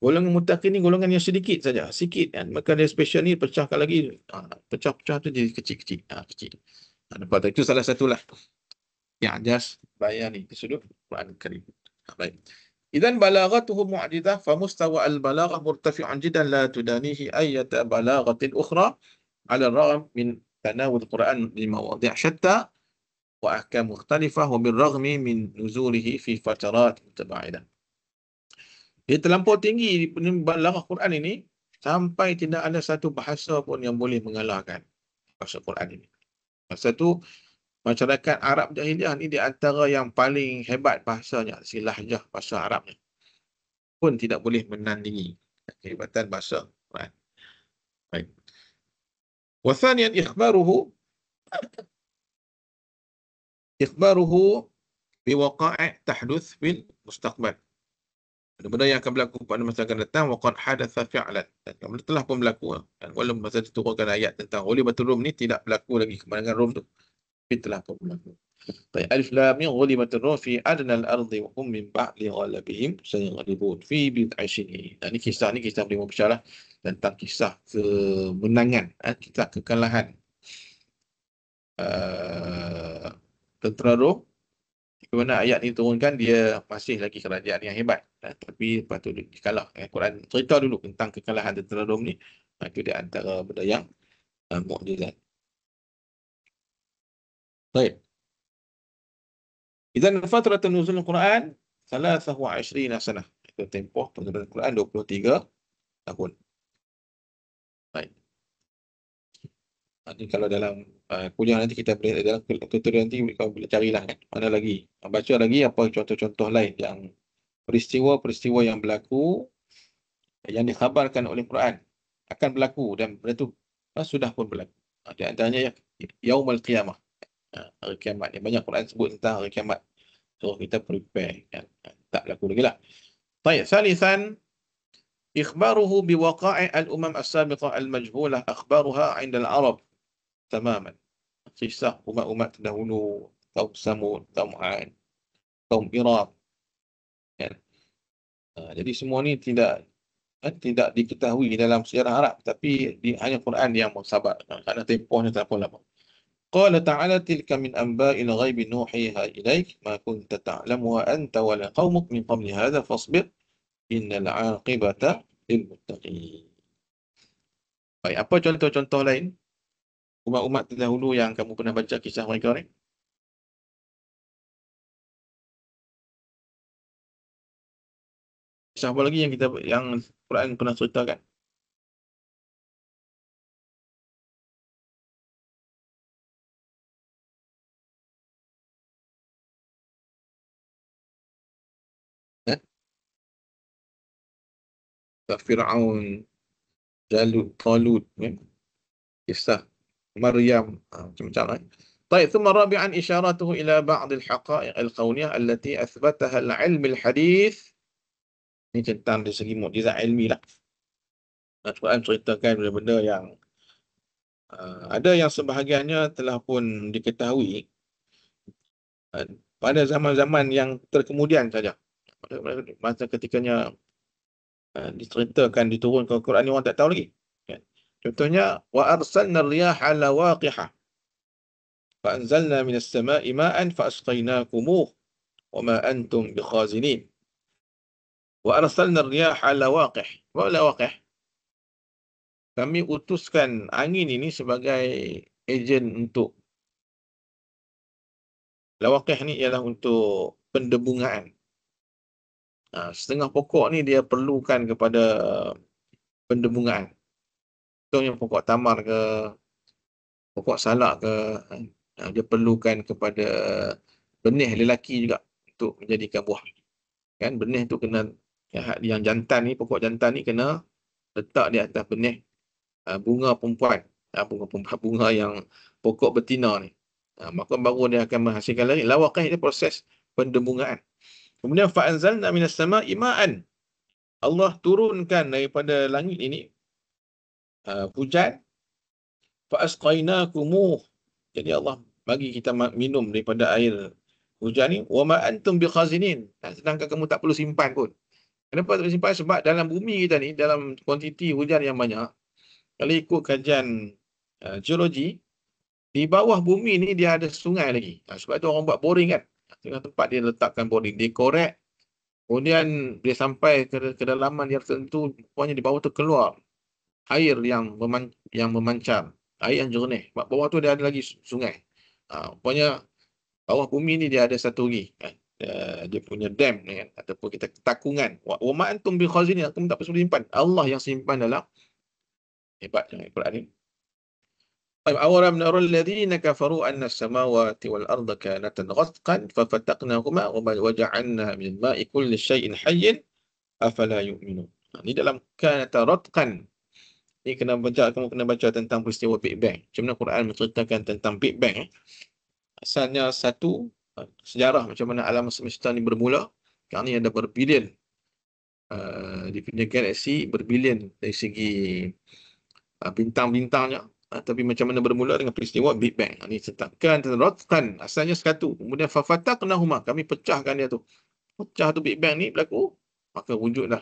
A: golongan muttaqin ni golongan yang sedikit saja, sikit kan. Maka dia spesial ni pecahkan lagi, pecah-pecah tu jadi kecil-kecil. Kecil. Nampak tak? Itu salah satulah i'jaz bayani di sudut Quran Karim. Baik. Idzan balaghatuhu mu'jizah fa mustawa al-balaghah murtafi'un jiddan la tudanihi ayyata balaghatin ukhra 'ala ar-raghm min tanawul Quran li mawadhi' syatta wa ahkam mukhtalifah wa bil-raghmi min nuzulihi fi fatarat mutaba'idah. Dia terlampau tinggi di balaghah Quran ini sampai tidak ada satu bahasa pun yang boleh mengalahkan bahasa Quran ini. Bahasa tu masyarakat Arab jahiliah ni di antara yang paling hebat bahasanya, si lahjah bahasa Arabnya. pun tidak boleh menandingi kehebatan bahasa Quran. Baik. Wathaniyan ikhbaruhu biwaqa'i' tahduts fil mustaqbal. Benda yang akan berlaku pada masa akan datang, waqad hadatsa fi'lan, dan telah pun berlaku. Dan walaupun masa diturunkan ayat tentang ghulibatur Rum ni tidak berlaku lagi kemenangan Rom tu, tapi telah pun berlaku. Baik, alif lam mim ghulibatur Rum fi adnal ardi wa hum min ba'di ghalabihim sayaghlibun fi bid'i sinin. Ini kisah beri membicara tentang kisah kemenangan, kisah kekalahan tentera Rom. Di mana ayat ini turunkan, dia masih lagi kerajaan yang hebat, tapi lepas tu dikalah. Quran cerita dulu tentang kekalahan tentera Rom ni. Itu di antara benda yang mukjizat. Baik. Idzan fatratun nuzul Al-Quran 23 sanah. Itu tempoh penurunan Quran 23 tahun. Baik. Nanti kalau dalam kuliah nanti kita boleh, dalam tutorial nanti kau boleh carilah kan, mana lagi, baca lagi apa contoh-contoh lain yang peristiwa-peristiwa yang berlaku yang dikhabarkan oleh Quran akan berlaku dan benda tu sudah pun berlaku. Di antaranya Yaumul Qiyamah, hari kiamat. Yang banyak Quran sebut tentang hari kiamat, so kita prepare kan? Tak berlaku lagi lah. Baik, salisan ikhbaruhu biwaqa'i al-umam as-sabiqah al-majhulah akhbaruha 'inda al-Arab tamaman. Kisah umat-umat terdahulu, kaum Samud, kaum 'Ad, kaum Iram. Jadi semua ni tidak diketahui dalam sejarah Arab, tapi hanya Quran yang mengkhabar kerana tempohnya terlalu lama. Qala ta'ala tilka min anba'il ghaibi nuhiha ilaik ma kunta ta'lamuha anta wa la qaumuk min qabli hadha fasbir innal 'aqibata lil muttaqin. Baik, apa contoh-contoh lain umat-umat terdahulu yang kamu pernah baca kisah mereka ni? Kisah apa lagi yang Quran pernah ceritakan? Fir'aun, Jalut, Talut, kisah Maryam, macam-macam. طيب ثم رابعا إشارته إلى بعض الحقائق الكونية التي أثبتها العلم الحديث. Ini tentang dari segi mukjizat ilmi lah. Quran ceritakan benda-benda yang ada yang sebahagiannya telah pun diketahui pada zaman-zaman yang terkemudian saja. Masa ketikanya diceritakan, diturunkan Quran ni orang tak tahu lagi. Contohnya, wa arsalna riyaha lawaqiha fa anzalna minas sama'i ma'an fa asqaynakumuh wa ma antum bikhazinin. Wa arsalna riyaha lawaqih. Wa lawaqih, kami utuskan angin ini sebagai ejen untuk, lawaqih ni ialah untuk pendebungaan. Setengah pokok ni dia perlukan kepada pendebungaan. Contohnya pokok tamar ke, pokok salak ke, dia perlukan kepada benih lelaki juga untuk menjadikan buah. Kan benih tu kena, yang jantan ni, pokok jantan ni kena letak di atas benih bunga perempuan, bunga yang pokok betina ni. Maka baru dia akan menghasilkan lagi. Lawaqih dia proses pendebungaan. Kemudian fa'anzalna minas sama'i ma'an, Allah turunkan daripada langit ini hujan. Fa'asqaynakumuh, jadi Allah bagi kita minum daripada air hujan ni. Wa ma antum bikhazinin, sedangkan kamu tak perlu simpan pun. Kenapa tak simpan? Sebab dalam bumi kita ni, dalam kuantiti hujan yang banyak, kalau ikut kajian geologi, di bawah bumi ni dia ada sungai lagi. Sebab tu orang buat boring kan. Tengah tempat dia letakkan boring, dia korek, kemudian dia sampai ke kedalaman yang tertentu, pokoknya di bawah tu keluar air yang memancar, air yang jernih. Bawah tu dia ada lagi sungai. Pokoknya bawah bumi ni dia ada satu lagi kan? Dia punya dam ni kan, ataupun kita takungan. Wa ma antum bi khazinin, kamu tak perlu simpan, Allah yang simpan dalam. Hebatnya Quran ni. أَوَلَمْ نَرَ الَّذِينَ كَفَرُوا أَنَّ السَّمَاوَاتِ وَالْأَرْضَ كَانَتَا رَتْقًا فَفَتَقْنَاهُمَا وَجَعَلْنَا مِنَ الْمَاءِ كُلِّ شَيْءٍ حَيٍّ afala yu'minun. Ini dalam kata ratqan. Ini kamu kena baca tentang peristiwa Big Bang. Macam mana Quran menceritakan tentang Big Bang. Asalnya satu sejarah macam mana alam semesta ni bermula. Sekarang ni ada berbilion di punya galaksi, berbilion dari segi bintang-bintangnya. Tapi macam mana bermula dengan peristiwa Big Bang. Ini tentang ratqan. Asalnya sekatu. Kemudian fafataqnahuma. Kami pecahkan dia tu. Pecah tu Big Bang ni berlaku, maka wujudlah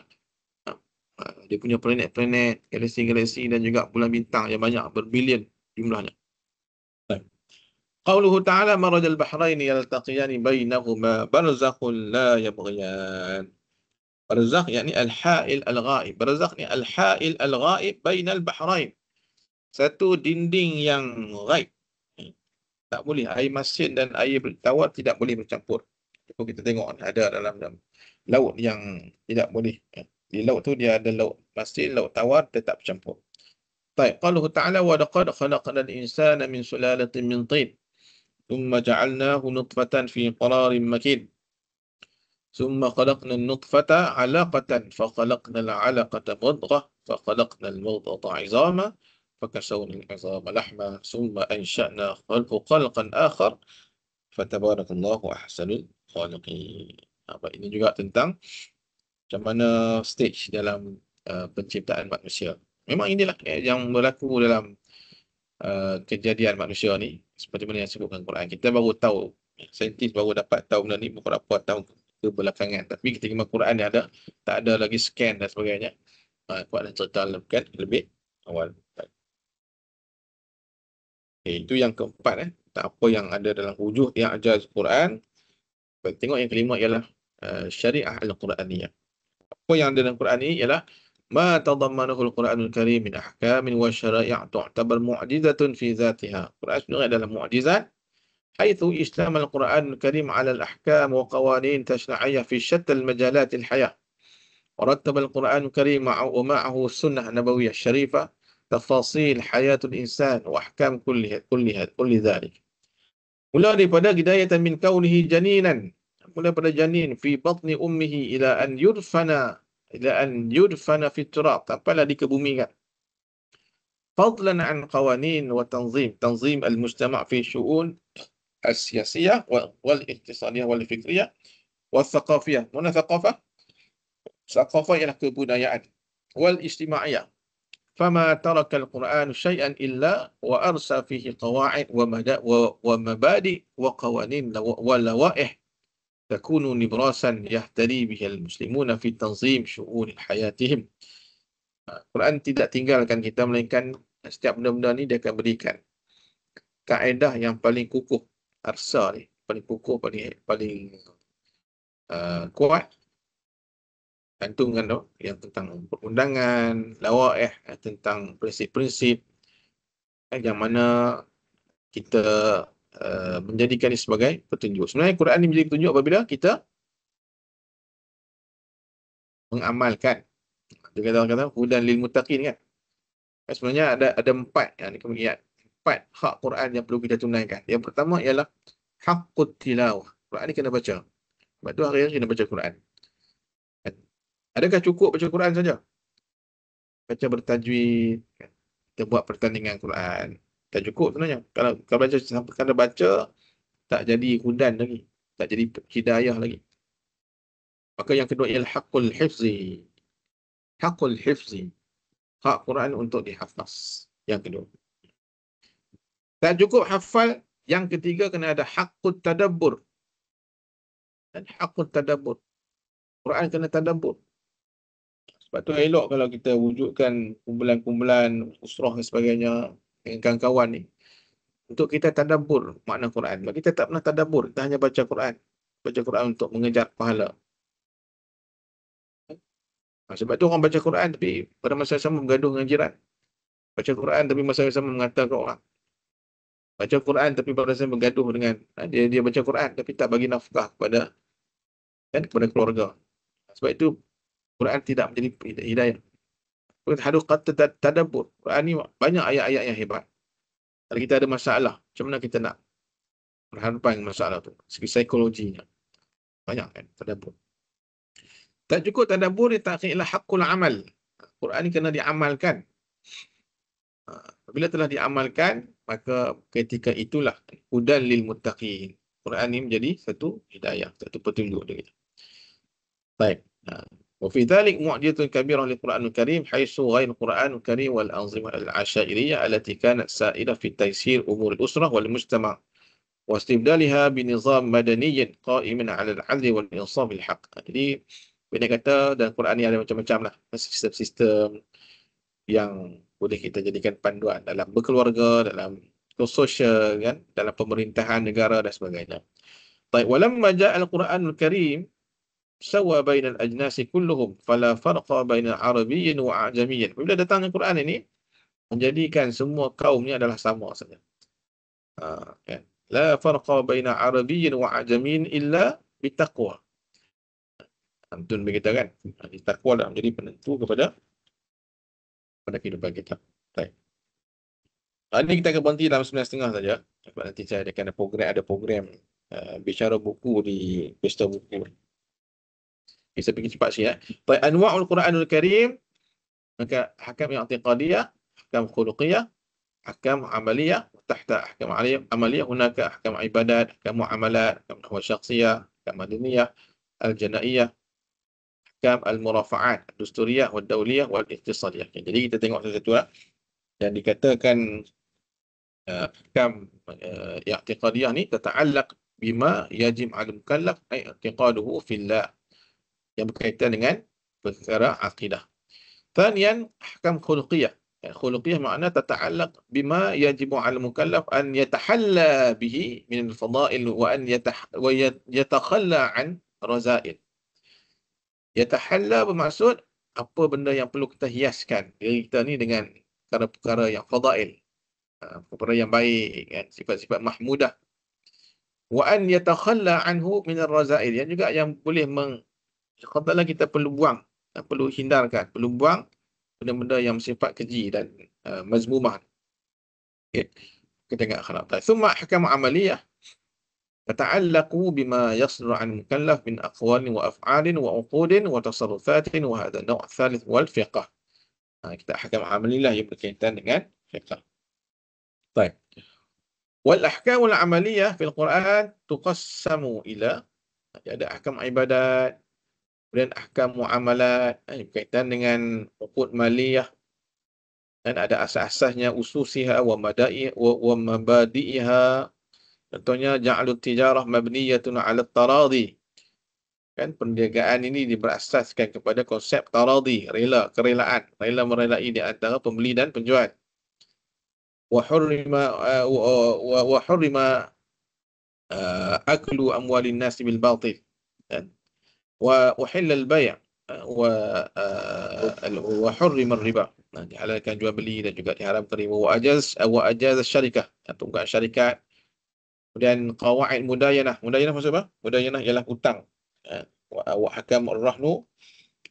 A: dia punya planet-planet, galaksi-galaksi dan juga bulan bintang yang banyak, berbilion jumlahnya. Qauluhu ta'ala marajal bahrain yaltaqiyani bainahuma barzakhun la yabghiyan. Barzakh yakni al-ha'il al-ghaib. Barzakh ni al-ha'il al-ghaib bainal bahrain. Satu dinding yang ghaib. Tak boleh, air masin dan air tawar tidak boleh bercampur. Kalau kita tengok ada dalam laut yang tidak boleh. Di laut tu dia ada laut masin, laut tawar, tetap bercampur. Baik, qaluhu ta'ala wa laqad khalaqnal insana min sulalatin min tin. Thumma ja'alnahu nutfatan fi qararin makin. Thumma khalaqna an-nutfata 'alaqatan fa khalaqna al-'alaqata mudghah fa khalaqna al-mudghata 'izama fa kasawna al-'izama lahma thumma ansha'na khalqan akhar fatabarakallahu ahsanul khaliqin. Ini juga tentang macam mana stage dalam penciptaan manusia. Memang inilah yang berlaku dalam kejadian manusia ni, seperti mana yang disebutkan Quran. Kita baru tahu, saintis baru dapat tahu benda ni beberapa tahun kebelakangan. Tapi ketika Quran ni ada, tak ada lagi scan dan sebagainya. Quran cerita lebih awal. Itu yang keempat. Tak apa yang ada dalam wujud yang ajar Quran. Tengok yang kelima ialah syariah al-Quraniyah. Apa yang ada dalam Quran ini ialah ma tadammanahu al-Quranul Karim min ahkamin wa syara'i' tu'tabar mu'jizatun fi dzatiha. Quran sebenarnya adalah mukjizat haitsu istama al-Quranul Karim 'ala al-ahkam wa qawanin tashri'iyyah fi shatta al-majalat al-hayah. ورتب القرآن الكريم ومعه السنة النبوية الشريفة تفاصيل حياة الإنسان وأحكام كل ذلك. Mula daripada hidayatan min kaunihi janinan, mula pada janin fi batni ummihi ila an yudfana fi turab, sampailah dikebumikan. Fadlan an qawanin wa tanzim al-mujtama' fi syu'un al-siyasiyah wal-iqtisadiyah wal-fikriyah wal-thaqafiyah. Mana thaqafah? Thaqafah ialah kebudayaan. Wal-ijtima'iyah. فما ترك القرآن شيئا إلا وأرسى فيه قواعد ومبادئ وقوانين ولوائح تكون نبراسا يهتدي بها المسلمون في تنظيم شؤون حياتهم. Quran tidak tinggalkan kita, melainkan setiap benda-benda ni dia akan berikan kaedah yang paling kukuh, arsa ni paling kukuh, paling kuat, cantumkan tu yang tentang perundangan, lawaih, tentang prinsip-prinsip yang mana kita menjadikan ini sebagai petunjuk. Sebenarnya Quran ini menjadi petunjuk apabila kita mengamalkan. Dia kata hudan lil muttaqin kan. Sebenarnya ada empat yang kemudian empat hak Quran yang perlu kita tunaikan. Yang pertama ialah haqqut tilawah. Quran ni kena baca. Sebab tu hari-hari kena baca Quran. Adakah cukup baca Quran saja? Baca bertajwid, kita buat pertandingan Quran. Tak cukup sebenarnya. Kalau baca sampai kena baca, tak jadi hudan lagi. Tak jadi hidayah lagi. Maka yang kedua ialah haqqul hifzi. Haqqul hifzi. Hak Quran untuk dihafaz. Yang kedua. Tak cukup hafal. Yang ketiga kena ada haqqut tadabbur. Dan haqqut tadabbur. Quran kena tadabbur. Sebab tu elok kalau kita wujudkan kumpulan-kumpulan usrah dan sebagainya dengan kawan-kawan ni untuk kita tadabbur makna Quran. Sebab kita tak pernah tadabbur, kita hanya baca Quran. Baca Quran untuk mengejar pahala. Sebab tu orang baca Quran tapi pada masa sama bergaduh dengan jiran. Baca Quran tapi masa sama mengatakan orang. Baca Quran tapi pada masa bergaduh dengan dia baca Quran tapi tak bagi nafkah kepada keluarga. Sebab itu Quran tidak menjadi hidayah. Harus kata tadabbur. Quran ni banyak ayat-ayat yang hebat. Kalau kita ada masalah, macam mana kita nak berhadapan dengan masalah tu? Segi psikologinya. Banyak kan, tadabbur. Tak cukup tadabbur, dia tahqiqlah haqqul amal. Quran ni kena diamalkan. Apabila telah diamalkan, maka ketika itulah hudan lil muttaqin. Quran ni menjadi satu hidayah, satu petunjuk dia. Baik. Wa fi dhalik mu'jizatun kabirah lil Quranul Karim haitsu ghayr Quranul Karim wal anzimah al asyairiyah allati kanat sa'idah fi taysir umur al usrah wal mujtama' wa istibdalha bi nizam madaniyyin qa'iman 'ala al 'adli wal insaf bil haqq. Jadi bila kata dalam Quran ni ada macam-macam lah sistem-sistem yang boleh kita jadikan panduan dalam berkeluarga, dalam sosial, kan, dalam pemerintahan negara dan sebagainya. Baik, walamma ja'a al-Quranul Karim sawa bainal ajnasi kulluhum fala farqa bainal arabiyyin wa a'jamiyyin. Bila datangnya Quran ini menjadikan semua kaum ni adalah sama saja. Kan? La farqa bainal arabiyyin wa a'jamiyyin illa bitaqwa. Betul begitu kan? Takwa dah menjadi penentu kepada kehidupan kita. Baik. Hari ini kita akan berhenti dalam 9.30 saja. Sebab nanti saya akan ada program bicara buku di Pesta Buku. Kita pergi cepat sikit. Baik, anwa'ul Quranul Karim, maka ahkam i'tiqadiyah, ahkam khuluqiyah, ahkam amaliyah, tahta ahkam amaliyah hunaka ahkam ibadat, ahkam muamalat, ahkam nahwa syakhsiyah, ahkam madaniyah, al-janaiyah, ahkam al-murafa'at, ad-dusturiyah, wad-dawliyah, wal-iqtisadiyah. Jadi kita tengok satu-satu lah. Yang dikatakan ahkam i'tiqadiyah ni tata'allaq bima yajib 'ala al-mukallaf ay i'tiqaduhu fillah, yang berkaitan dengan perkara akidah. Thaniyan ahkam khuluqiyah. Khuluqiyah makna tata'allaq bima yajibu 'ala al-mukallaf an yatahalla bihi min al-fada'il wa an yatakhalla 'an raza'il. Yatahalla bermaksud apa benda yang perlu kita hiaskan diri kita ni dengan perkara-perkara yang fadail, perkara yang baik, kan, sifat-sifat mahmudah. Wa an yatakhalla anhu min ar-raza'il, yang juga yang boleh katakanlah kita perlu buang, perlu hindarkan, perlu buang benda-benda yang bersifat keji dan mazmumah. Okay. Kita tengok akhlak. Thumma ahkam amaliyah tata'allaqu bima yasduru 'an mukallaf min aqwalin wa af'alin wa 'uqudin wa tasarrufatin, wa hadha naw' thalith wal fiqh. Kita ahkam amaliyah yang berkaitan dengan fiqh. Baik. Wal ahkamul amaliyah fil Quran tuqassamu ila, ada ahkam ibadat, kemudian ahkam muamalat berkaitan dengan uqud maliyah, dan ada asas-asasnya, ususiha wa mabadi'iha. Contohnya ja'alut tijarah mabniyatun 'ala taradi. Kan, perniagaan ini berasaskan kepada konsep taradi, kerelaan, rela merelai di antara pembeli dan penjual. Wa hurrima aklu amwalin nas bil batil. Wa uhilla al-bay' wa hurrima ar-riba. Dihalalkan jual beli dan juga diharamkan riba. Wa ajaz asy-syarikah, atau bukan syarikat. Kemudian qawaid mudayanah. Mudayanah maksud apa? Mudayanah ialah hutang. Wa hakam ar-rahnu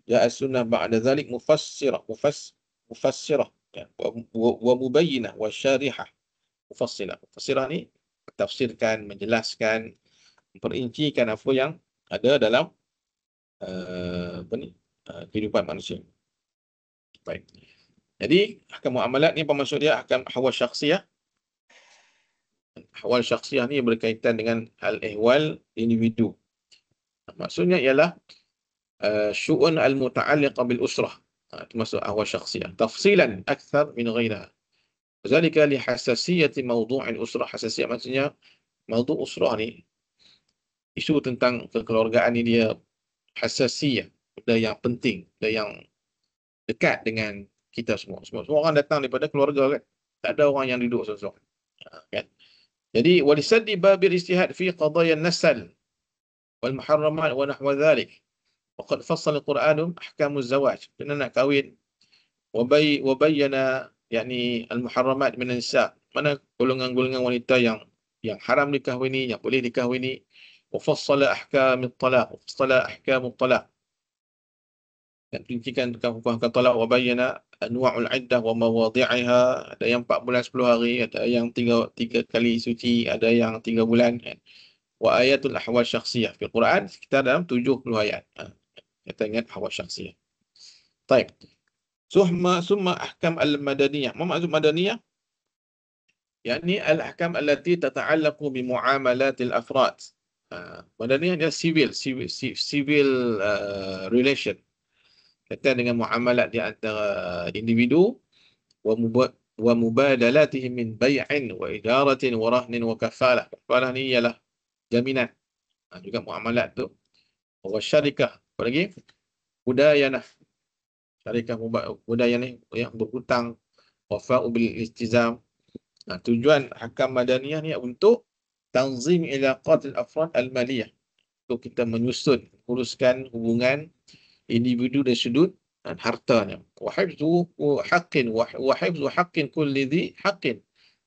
A: ya as-sunnah ba'da dhalik mufassirah wa mubayyinah wa syarihah mufassilah. Mufassirah ni tafsirkan, menjelaskan, memperincikan apa yang ada dalam kehidupan manusia. Baik. Jadi ahkam muamalat ni apa maksud dia? Ahkam ahwal syakhsiyah. Ahwal syakhsiyah ni berkaitan dengan hal ehwal individu. Maksudnya ialah syu'un al-muta'alliqah bil usrah. Itu maksud ahwal syakhsiyah. Tafsilan akthar min ghairaha. Zalika li hasasiyati mawdu' al-usrah. Hasasiyah maksudnya mawdu' usrah ni, isu tentang kekeluargaan ni dia hasasiyah, benda yang penting, benda yang dekat dengan kita semua. Semua orang datang daripada keluarga, kan. Tak ada orang yang duduk seorang-seorang. Kan? Jadi walisaddi babir istihad fi qadaya an-nasl wal muharramat wa nahwa dhalik. Waqad fassala al-Quran ahkam az-zawaj. Kena nak kahwin, wa bayyana yakni al-muharramat min an-nisa. Mana golongan-golongan wanita yang haram dikahwini, yang boleh dikahwini. Wa fassala ahkam at-talaq, fassala ahkam at-talaq. Dan perincikan tentang hukum talak. Wa bayyana anwa'ul iddah wa mawadhi'iha. Ada yang 4 bulan 10 hari, ada yang 3 kali suci, ada yang 3 bulan. Wa ayatul ahwal syakhsiyah fil Quran sekitar dalam 70 ayat. Kaitan dengan hak syakhsiyah. Baik. Summa ahkam al-madaniyah. Apa maksud madaniyah? Yani al-ahkam allati tata'allaqu bi muamalatil afrad. Madaniyah adalah civil relation. Kaitan dengan muamalat di antara individu wa mubadalatihim min bay'in wa idaratin wa rahnin wa kafalah. Kafalah ni ialah jaminan. Juga muamalat tu. Wa syarikah. Apa lagi? Mudayanah. Syarikah mudayanah yang berhutang. Wafa'u bil istizam. Tujuan hakam madaniyah ni untuk tanzim ilaqat al-afrad al-maliyah. Untuk kita menyusun, uruskan hubungan individu dan sudut dan hartanya. Wa hifzu haqqin kulli dhi haqqin.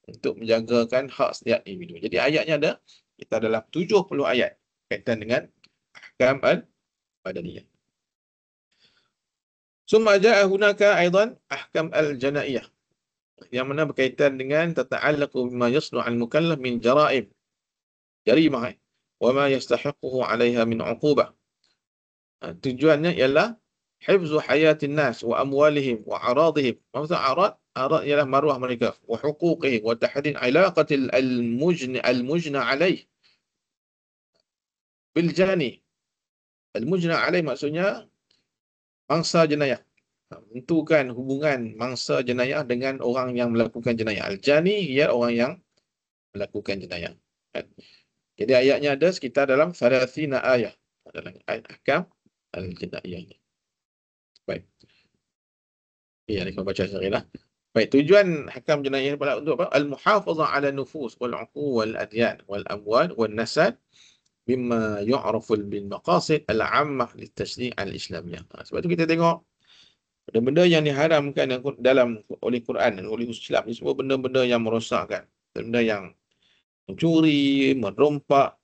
A: Untuk menjagakan hak setiap individu. Jadi ayatnya ada, kita dalam 70 ayat kaitan dengan ahkam al-madaniyah. Summa ja'a hunaka aidan ahkam al-janaiyah. Yang mana berkaitan dengan tata'allaqu bima yasnu' al-mukallaf min jara'im. Jarimah. Wa ma yastahiquhu 'alayha min 'uqubah. Tujuannya ialah hifzu hayatin nas wa amwalihim wa aradihim. Maksud arad ialah maruah mereka, wa huquqihim wa tahdid ilaqatil al-mujna 'alayh bil jani. Al-mujna 'alayh maksudnya mangsa jenayah. Menentukan hubungan mangsa jenayah dengan orang yang melakukan jenayah. Al-jani ia orang yang melakukan jenayah. Jadi ayatnya ada sekitar dalam 30 ayat dalam ayat ahkam al-jinayah ini. Baik. Ya, ni kita baca sekali lah. Baik, tujuan hakam jenayah pada untuk apa? Al-muhafazah ala nufus wal 'uqu wal adyan wal amwal wal nasab mimma yu'rafu bil maqasid al-'ammah lit-tashri' al-islamiyah. Sebab tu kita tengok benda-benda yang diharamkan dalam oleh Quran dan oleh Islam ni semua benda-benda yang merosakkan, benda yang mencuri, merompak,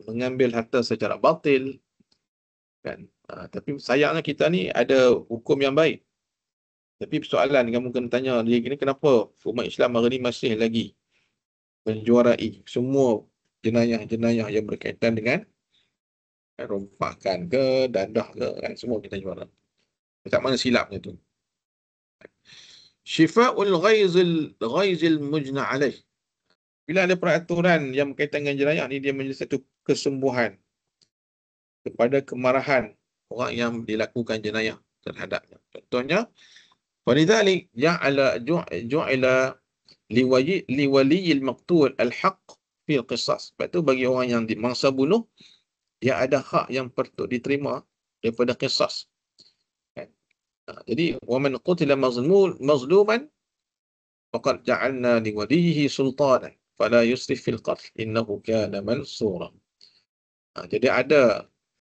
A: mengambil harta secara batil, kan? Tapi sayangnya kita ni ada hukum yang baik. Tapi persoalan yang mungkin tanya dia gini, kenapa umat Islam hari ni masih lagi menjuarai semua jenayah-jenayah yang berkaitan dengan rompakan ke, dadah ke, kan? Semua kita jual. Dekat mana silapnya tu? Syifa'ul ghaizil mujna' alaih. Bila ada peraturan yang berkaitan dengan jenayah ni, dia menjadi satu kesembuhan kepada kemarahan orang yang dilakukan jenayah terhadapnya. Contohnya, walidhalik ju'ila liwaliyil maqtul al-haq fil qisas. Sebab tu bagi orang yang dimangsa bunuh, dia ada hak yang patut diterima daripada qisas. Jadi, وَمَنْ قُتِلَ مَظْلُومًا فَقَدْ جَعَلْنَا لِوَلِيِّهِ سُلْطَانًا فَلَا يُسْرِفْ فِي الْقَتْلِ إِنَّهُ كَانَ مَنْصُورًا. Jadi ada